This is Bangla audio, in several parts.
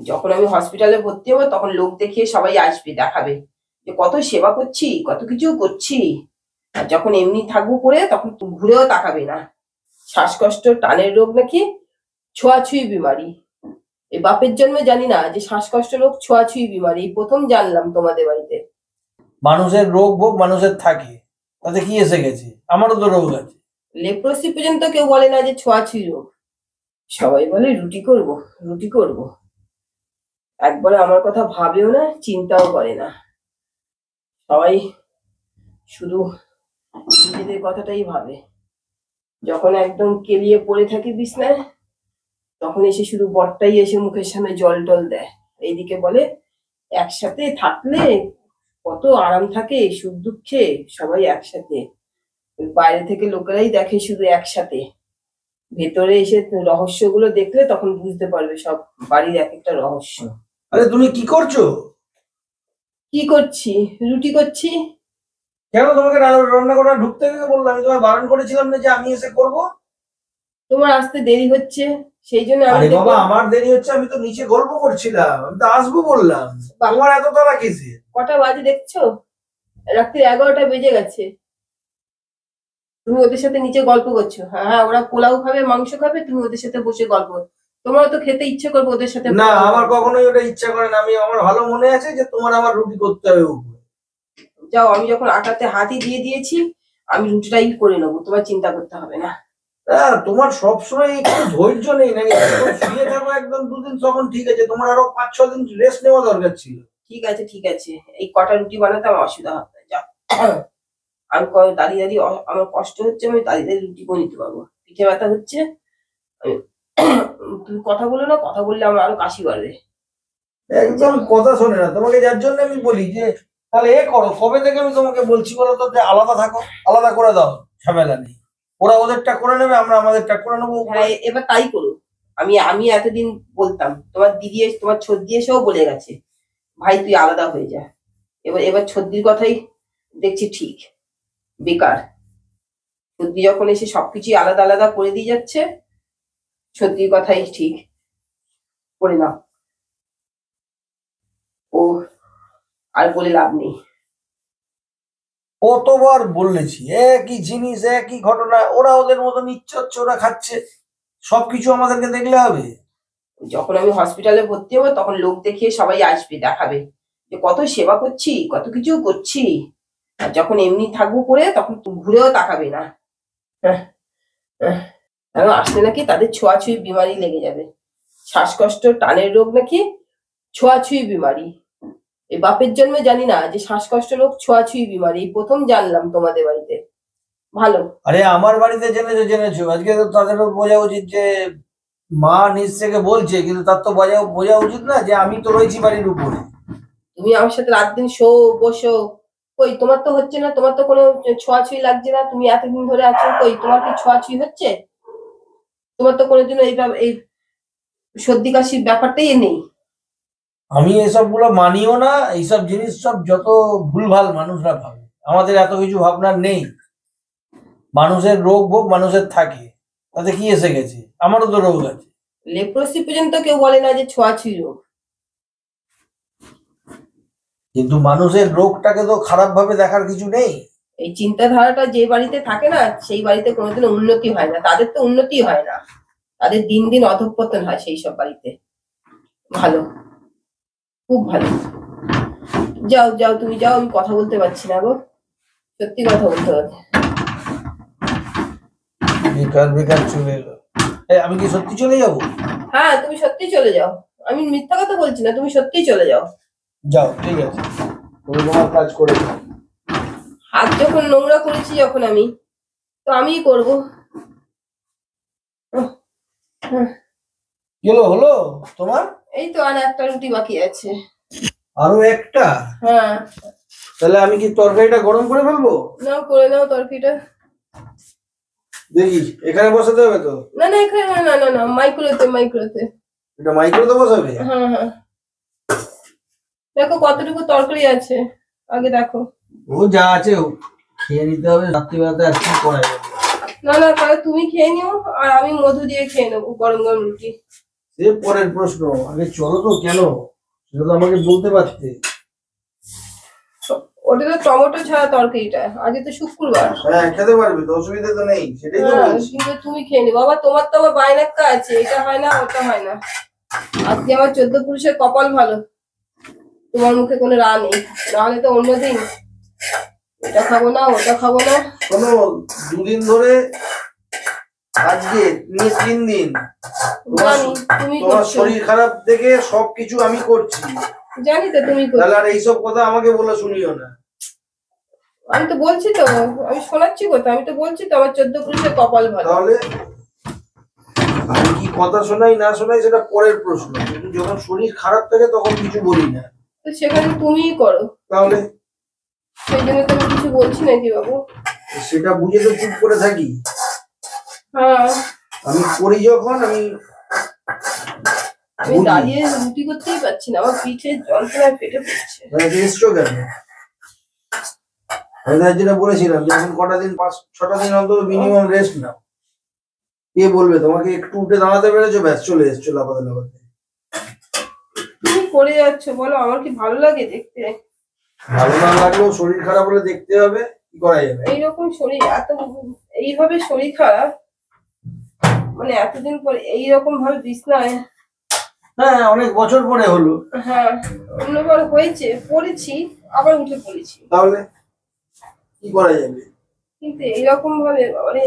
যখন আমি হসপিটালে ভর্তি হবো তখন লোক দেখিয়ে সবাই আসবে, দেখাবে যে কত সেবা করছি, কত কিছু করছি। আর যখন এমনি থাকবো পড়ে তখন ঘুরেও তাকাবে না। শ্বাসকষ্ট, টানের রোগ নাকি ছোঁয়াছুঁই বিমারি। এই বাপের জন্মে জানি না যে শ্বাসকষ্ট রোগ ছোঁয়াছুঁই বিমারি, প্রথম জানলাম তোমাদের বাড়িতে। মানুষের রোগ ভোগ মানুষের থাকে, তাতে কি এসে গেছে? আমারও তো রোগ আছে। লেপ্রসি পর্যন্ত কেউ বলে না যে ছোঁয়াছুঁই রোগ। সবাই বলে রুটি করব, রুটি করব। একবারে আমার কথা ভাবেও না, চিন্তাও করে না। সবাই শুধু নিজেদের কথাটাই ভাবে। যখন একদম কেলিয়ে পড়ে থাকি বিছনায়, তখন এসে শুধু বরটাই এসে মুখের সামনে জল টল দেয়। এইদিকে বলে একসাথে থাকলে কত আরাম থাকে, সুখ দুঃখে সবাই একসাথে। বাইরে থেকে লোকেরাই দেখে শুধু একসাথে, ভেতরে এসে রহস্যগুলো দেখলে তখন বুঝতে পারবে সব বাড়ির এক একটা রহস্য। আরে তুমি কি করছো? কি করছি? রুটি করছি। কেন তোমাকে রান্না করা ঢুকতে গিয়ে বললাম? আমি তোমায় বারণ করেছিলাম না যে আমি এসে করব? তোমার আসতে দেরি হচ্ছে সেই জন্য আরে বাবা, আমার দেরি হচ্ছে, আমি তো নিচে গল্প করছিলাম, আমি তো আসবো বললাম। তোমার এত তাড়া কিসে? কটা বাজে দেখছো? রাত্রি 11টা বেজে গেছে। তুমি ওদের সাথে নিচে গল্প করছো। হ্যাঁ হ্যাঁ, ওরা পোলাও খাবে, মাংস খাবে, তুমি ওদের সাথে বসে গল্প। তোমার তো খেতে ইচ্ছে করবে ওদের সাথে। না, আমার কখনোই ওটা ইচ্ছা করে না। আমি আমার ভালো মনে আছে যে তোমার আমার রুটি করতে হবে উপরে। যাও, আমি যখন আটাতে হাতই দিয়ে দিয়েছি, আমি রুটিটাই করে নেবো, তোমার চিন্তা করতে হবে না। তোমার সবসময় একটু ধৈর্য নেই নাকি? শুয়ে থাকো একদম দুদিন, তখন ঠিক আছে। তোমার আরো 5-6 দিন রেস্ট নেওয়া দরকার ছিল। ঠিক আছে ঠিক আছে, এই কটা রুটি বানাতে আমার অসুবিধা হবে না। যাও, আমি দাঁড়িয়ে দাঁড়িয়ে আমার কষ্ট হচ্ছে, আমি দাঁড়িয়ে দাঁড়িয়ে রুটি করে নিতে পারবো। পিঠে ব্যথা হচ্ছে। তুমি কথা বলো না, কথা বললে আমার আরো কাশি বাড়বে। একদম কথা শোনে না তোমাকে, যার জন্য আমি বলি যে তাহলে এ করো। কবে থেকে আমি তোমাকে বলছি বলো তো, যে আলাদা থাকো, আলাদা করে দাও, ঝামেলা নেই। ওরা ওদেরটা করে নেবে, আমরা আমাদেরটা করে নেবো। হ্যাঁ, এবার তাই করো। আমি আমি এতদিন বলতাম, তোমার দিদি তোমার ছদ্দি এসেও বলে গেছে ভাই তুই আলাদা হয়ে যা। এবার এবার ছদ্দির কথাই দেখছি ঠিক বেকার। ছদ্দি যখন এসে সবকিছু আলাদা আলাদা করে দিয়ে যাচ্ছে, ছদ্দির কথাই ঠিক করে নাও। ও আর বলে লাভ নেই। কতবার বলেছি, একই জিনিস একই ঘটনা, ওরা ওদের মতন ইচ্ছে হচ্ছে ওরা খাচ্ছে, সবকিছু আমাদেরকে দেখলে হবে? যখন আমি হসপিটালে ভর্তি হবো তখন লোক দেখিয়ে সবাই আসবে, দেখাবে যে কত সেবা করছি, কত কিছু করছি। আর যখন এমনি থাকবো পড়ে তখন ঘুরেও তাকাবে না। আসলে নাকি তাদের ছোঁয়াছুঁই বিমারি লেগে যাবে। শ্বাসকষ্ট, টানের রোগ নাকি ছোঁয়াছুঁই বিমারি। এই বাপের জন্মে জানি না যে শ্বাসকষ্ট রোগ ছোঁয়াছুঁই বিমারি, প্রথম জানলাম তোমাদের বাড়িতে। ভালো। আরে আমার বাড়িতে জেনেছো জেনেছো, আজকে তো তাদেরও বোঝা উচিত যে মা নিজ থেকে বলছে, কিন্তু তার তো বোঝা উচিত না যে আমি তো রয়েছি বাড়ির উপরে। তুমি আমার সাথে রাত দিন শো বসো, কই তোমার তো হচ্ছে না, তোমার তো কোনো ছোঁয়াছুঁই লাগছে না, তুমি এতদিন ধরে আছো, কই তোমার কি ছোঁয়াছুঁই হচ্ছে? তোমার তো কোনোদিনও এই সর্দি কাশির ব্যাপারটাই নেই। আমি এসব গুলো মানিও না। এইসব জিনিস সব যত ভুলভাল মানুষরা ভাবে, আমাদের এত কিছু ভাবনার নেই। মানুষের রোগ ভোগ মানুষের থাকে, তাতে কি এসে গেছে? আমারও তো রোগ আছে। লেপ্রসি পর্যন্ত কেউ বলে না যে ছোঁয়াছুঁই রোগ। কিন্তু মানুষের রোগটাকে তো খারাপ ভাবে দেখার কিছু নেই। এই চিন্তাধারাটা যে বাড়িতে থাকে না, সেই বাড়িতে কোনোদিনও উন্নতি হয় না। তাদের তো উন্নতি হয় না, তাদের দিন দিন অধঃপতন হয় সেই সব বাড়িতে। ভালো, খুব ভালো। যাও যাও, তুমি যাও, আমি কথা বলতে পারছি না গো, সত্যি কথা বলতে হবে। বেকার বেকার চলে এলো। আমি কি সত্যি চলে যাব? হ্যাঁ, তুমি সত্যি চলে যাও, আমি মিথ্যা কথা বলছি না, তুমি সত্যিই চলে যাও। যাও, ঠিক আছে, তুমি তোমার কাজ করে যাও। হাত যখন নোংরা করেছি যখন আমি, তো আমিই করবো। গেলো হলো তোমার? এই তো আর একটা রুটি বাকি আছে। আরো একটা? হ্যাঁ। তাহলে আমি কি তরকারিটা গরম করে ফেলবো? নাও, করে নাও তরকারিটা। দেখি এখানে বসাতে হবে তো? না না, এখানে না না না না, মাইক্রোতে মাইক্রোতে। এটা মাইক্রোতে বসাবে? হ্যাঁ হ্যাঁ। দেখো কতটুকু তরকারি আছে, আগে দেখো। ও যা আছে খেয়ে নিতে হবে, রাত্রিবেলাতে আর কি করা যাবে। না না, তাহলে তুমি খেয়ে নিও আর আমি মধু দিয়ে খেয়ে নেবো গরম গরম রুটি। সে পরের প্রশ্ন, আগে চলো তো। কেন সেটা তো আমাকে বলতে পারতে। ওটা তো টমেটো ছাড়া তরকারিটা, আজকে তো শুক্রবার। হ্যাঁ খেতে পারবে তো, অসুবিধা তো নেই, সেটাই তো বলছি। কিন্তু তুমি খেয়ে নি বাবা, তোমার তো আবার বায়নাক্কা আছে, এটা হয় না ওটা হয় না। আজকে আমার 14 পুরুষের কপাল ভালো, তোমার মুখে কোনো রা নেই, নাহলে তো অন্যদিন এটা খাবো না ওটা খাবো না। শোনো, 2 দিন ধরে, আজকে নিয়ে 3 দিন জানি তুমি তোমার করছো, শরীর খারাপ দেখে সবকিছু আমি করছি। জানি তো তুমি করছো। তাহলে আর এইসব কথা আমাকে বলে শুনিও না। আমি তো বলছি তো, আমি শোনাচ্ছি কথা, আমি তো বলছি তো আমার 14 পুরুষের কপাল ভালো। তাহলে আমি কি কথা শোনাই না শোনাই সেটা পরের প্রশ্ন, কিন্তু যখন শরীর খারাপ থাকে তখন কিছু বলি না। তো সেখানে তুমিই করো, তাহলে সেই জন্য তো আমি কিছু বলছি নাকি বাবু? সেটা বুঝে তো চুপ করে থাকি। হ্যাঁ, আমি করি যখন, আমি আমি দাঁড়িয়ে রুটি করতেই পারছি না, আমার পিঠে যন্ত্রণায় পেটে পড়ছে। এসছো কেন? আমি তার জন্য বলেছিলাম যে এখন কটা দিন, 5-6টা দিন অন্তত মিনিমাম রেস্ট নাও। কে বলবে তোমাকে একটু উঠে দাঁড়াতে পেরেছো, ব্যাস চলে এসছো লাফাতে লাফাতে। তুমি করে যাচ্ছ বলো, আমার কি ভালো লাগে দেখতে? ভালো না লাগলেও শরীর খারাপ হলে দেখতে হবে, কি করা যাবে। এইরকম শরীর এত, এইভাবে শরীর খারাপ, মানে এতদিন পরে এইরকম ভাবে বিছনায়। হ্যাঁ অনেক বছর পরে হলো। হ্যাঁ, অন্যবার হয়েছে, পড়েছি আবার উঠে পড়েছি, তাহলে কি করা যাবে। কিন্তু এইরকম ভাবে মানে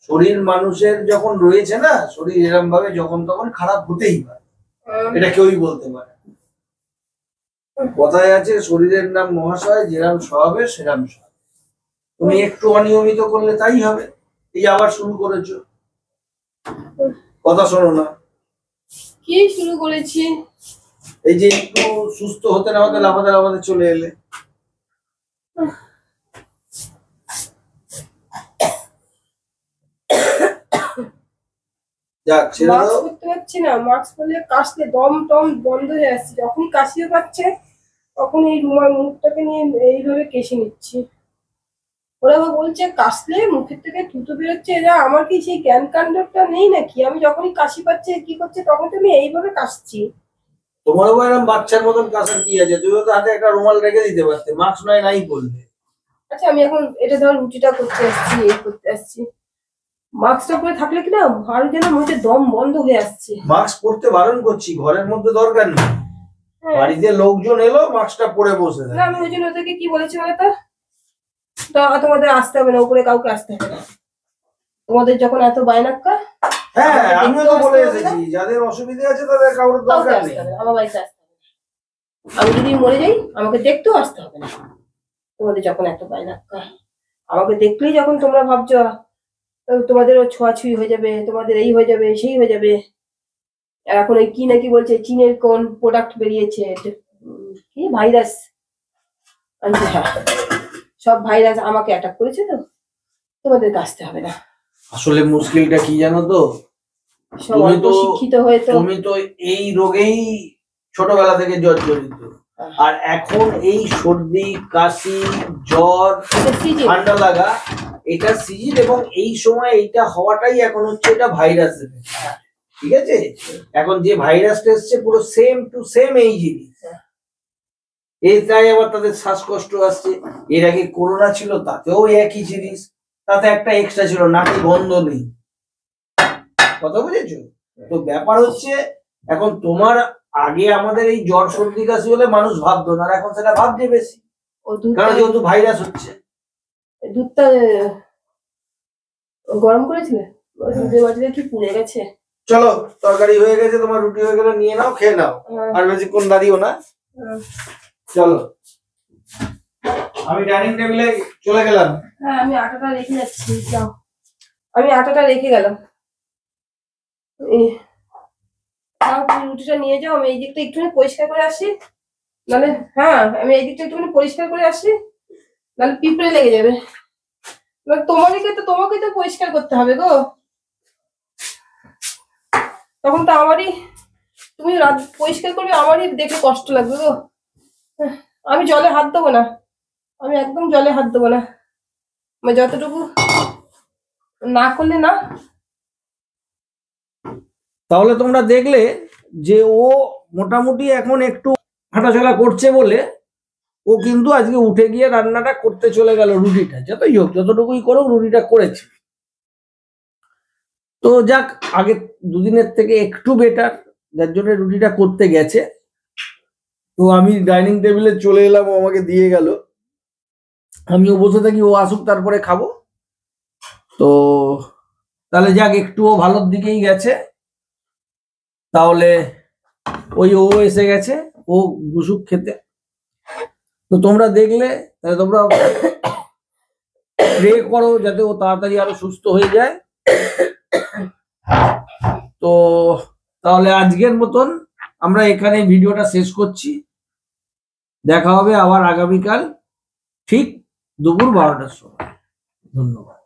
শরীর মানুষের যখন রয়েছে না, শরীর এরকম ভাবে যখন তখন খারাপ হতেই পারে, এটা কেউই বলতে পারে। কথায় আছে শরীরের নাম মহাশয়, যেরাম স্বভাবে সেরাম সয়। তুমি একটু অনিয়মিত করলে তাই হবে। এই আবার শুরু করেছো, কথা শোনো না। কি শুরু করেছি? এই যে একটু সুস্থ হতে না হতে লাফাতে লাফাতে চলে এলে। যাক ছেড়ে মাস্ক দাও। পরতে পারছি না, মাস্ক পরলে কাশলে দম টম বন্ধ হয়ে আসছে, যখনই কাশিও পাচ্ছে তখন এই রুমাল মুখটাকে নিয়ে এইভাবে কেশে নিচ্ছি। ওরা আবার বলছে কাশলে মুখের থেকে থুতু বেরোচ্ছে, এরা আমার কি সেই জ্ঞান কাণ্ডটা নেই নাকি? আমি যখনই কাশি পাচ্ছে কি করছে তখন তো আমি এইভাবে কাশছি। তোমারও এরকম বাচ্চার মতন কাশার কি আছে? তুইও তো হাতে একটা রুমাল রেখে দিতে পারতে, মাস্ক নয় নাই বললে। আচ্ছা আমি এখন এটা ধর রুটিটা করতে আসছি, এই করতে আসছি, মাস্কটা পরে থাকলে কি না আরো যেন মুখে দম বন্ধ হয়ে আসছে। মাস্ক পরতে বারণ করছি, ঘরের মধ্যে দরকার নেই। হ্যাঁ। বাড়িতে লোকজন এলো মাস্কটা পরে বসে না থাকে। আমি ওই জন্য ওদেরকে কি বলেছি বলতো, তোমাদের আসতে হবে না, উপরে কাউকে আসতে হবে না, তোমাদের যখন এত বায়নাক্কা হ্যাঁ আমিও তো বলে আসতে হবে না, এসেছি, যাদের অসুবিধা আছে তাদের কারোর কাউকে দরকার আসতে নেই। হবে না, আমার বাড়িতে আসতে হবে না। আমি যদি মরে যাই আমাকে দেখতেও আসতে হবে না, তোমাদের যখন এত বায়নাক্কা। আমাকে দেখলেই যখন তোমরা ভাবছো তোমাদেরও ছোঁয়াছুঁই হয়ে যাবে, তোমাদের এই হয়ে যাবে সেই হয়ে যাবে। আর এখন ওই কি নাকি বলছে চীনের কোন প্রোডাক্ট বেরিয়েছে, কি ভাইরাস, আমি বলছি, হ্যাঁ সব ভাইরাস আমাকে অ্যাটাক করেছে, তো তোমাদেরকে আসতে হবে না। আসলে মুশকিলটা কি জানো তো, সব তুমি অল্প তো শিক্ষিত হয়ে তো তুমি তো এই রোগেই ছোটবেলা থেকে জর্জরিত। আর এখন এই সর্দি কাশি জ্বর ঠান্ডা লাগা, এটা সিজন, এবং এই সময় এইটা হওয়াটাই এখন হচ্ছে এটা ভাইরাসের। ঠিক আছে, এখন যে ভাইরাসটা এসছে পুরো সেম টু সেম এই জিনিস, এটাই আবার তাদের শ্বাসকষ্ট আসছে। এর আগে করোনা ছিল, তাতেও একই জিনিস, তাতে একটা এক্সট্রা ছিল, নাকে গন্ধ নেই। কথা বুঝেছো? তো ব্যাপার হচ্ছে এখন তোমার, আগে আমাদের এই জ্বর সর্দি কাশি হলে মানুষ ভাবতো না, আর এখন সেটা ভাবছে বেশি, কারণ যেহেতু ভাইরাস হচ্ছে। দুধটা গরম করেছিলে, দুধের বাটিটা কি পুড়ে গেছে। চলো তরকারি হয়ে গেছে, তোমার রুটি হয়ে গেলে নিয়ে নাও, খেয়ে নাও, আর বেশিক্ষণ দাঁড়িও না। চলো আমি ডাইনিং টেবিলে চলে গেলাম। হ্যাঁ আমি আটাটা রেখে যাচ্ছি, যাও। আমি আটাটা রেখে গেলাম, তুমি রুটিটা নিয়ে যাও, আমি এই দিকটা একটুখানি পরিষ্কার করে আসি, নাহলে হ্যাঁ আমি এই দিকটা একটুখানি পরিষ্কার করে আসি, নাহলে পিঁপড়ে লেগে যাবে। তোমাকে তো পরিষ্কার করতে হবে গো, তখন তো আমারই, তুমি পরিষ্কার করবে, আমারই দেখে কষ্ট লাগবে গো। আমি জলে হাত দেবো না, আমি একদম জলে হাত দেবো না, আমি যতটুকু না করলে না। তাহলে তোমরা দেখলে যে ও মোটামুটি এখন একটু হাঁটাচলা করছে বলে ও কিন্তু আজকে উঠে গিয়ে রান্নাটা করতে চলে গেল, রুটিটা যতই হোক যতটুকুই করুক রুটিটা করেছে। তো যাক, আগে দুদিনের থেকে একটু বেটার, যার জন্য রুটিটা করতে গেছে। তো আমি ডাইনিং টেবিলে চলে এলাম, ও আমাকে দিয়ে গেল, আমিও বসে থাকি, ও আসুক তারপরে খাবো। তো তাহলে যাক, একটুও ভালোর দিকেই গেছে। তাহলে ওই ও এসে গেছে, ও বসুক খেতে। তো তোমরা দেখলে, তাহলে তোমরা প্রে করো যাতে ও তাড়াতাড়ি আরো সুস্থ হয়ে যায়। তো তাহলে আজকের মতন আমরা এখানে ভিডিওটা শেষ করছি। দেখা হবে আবার আগামীকাল ঠিক দুপুর 12টার সময়। ধন্যবাদ।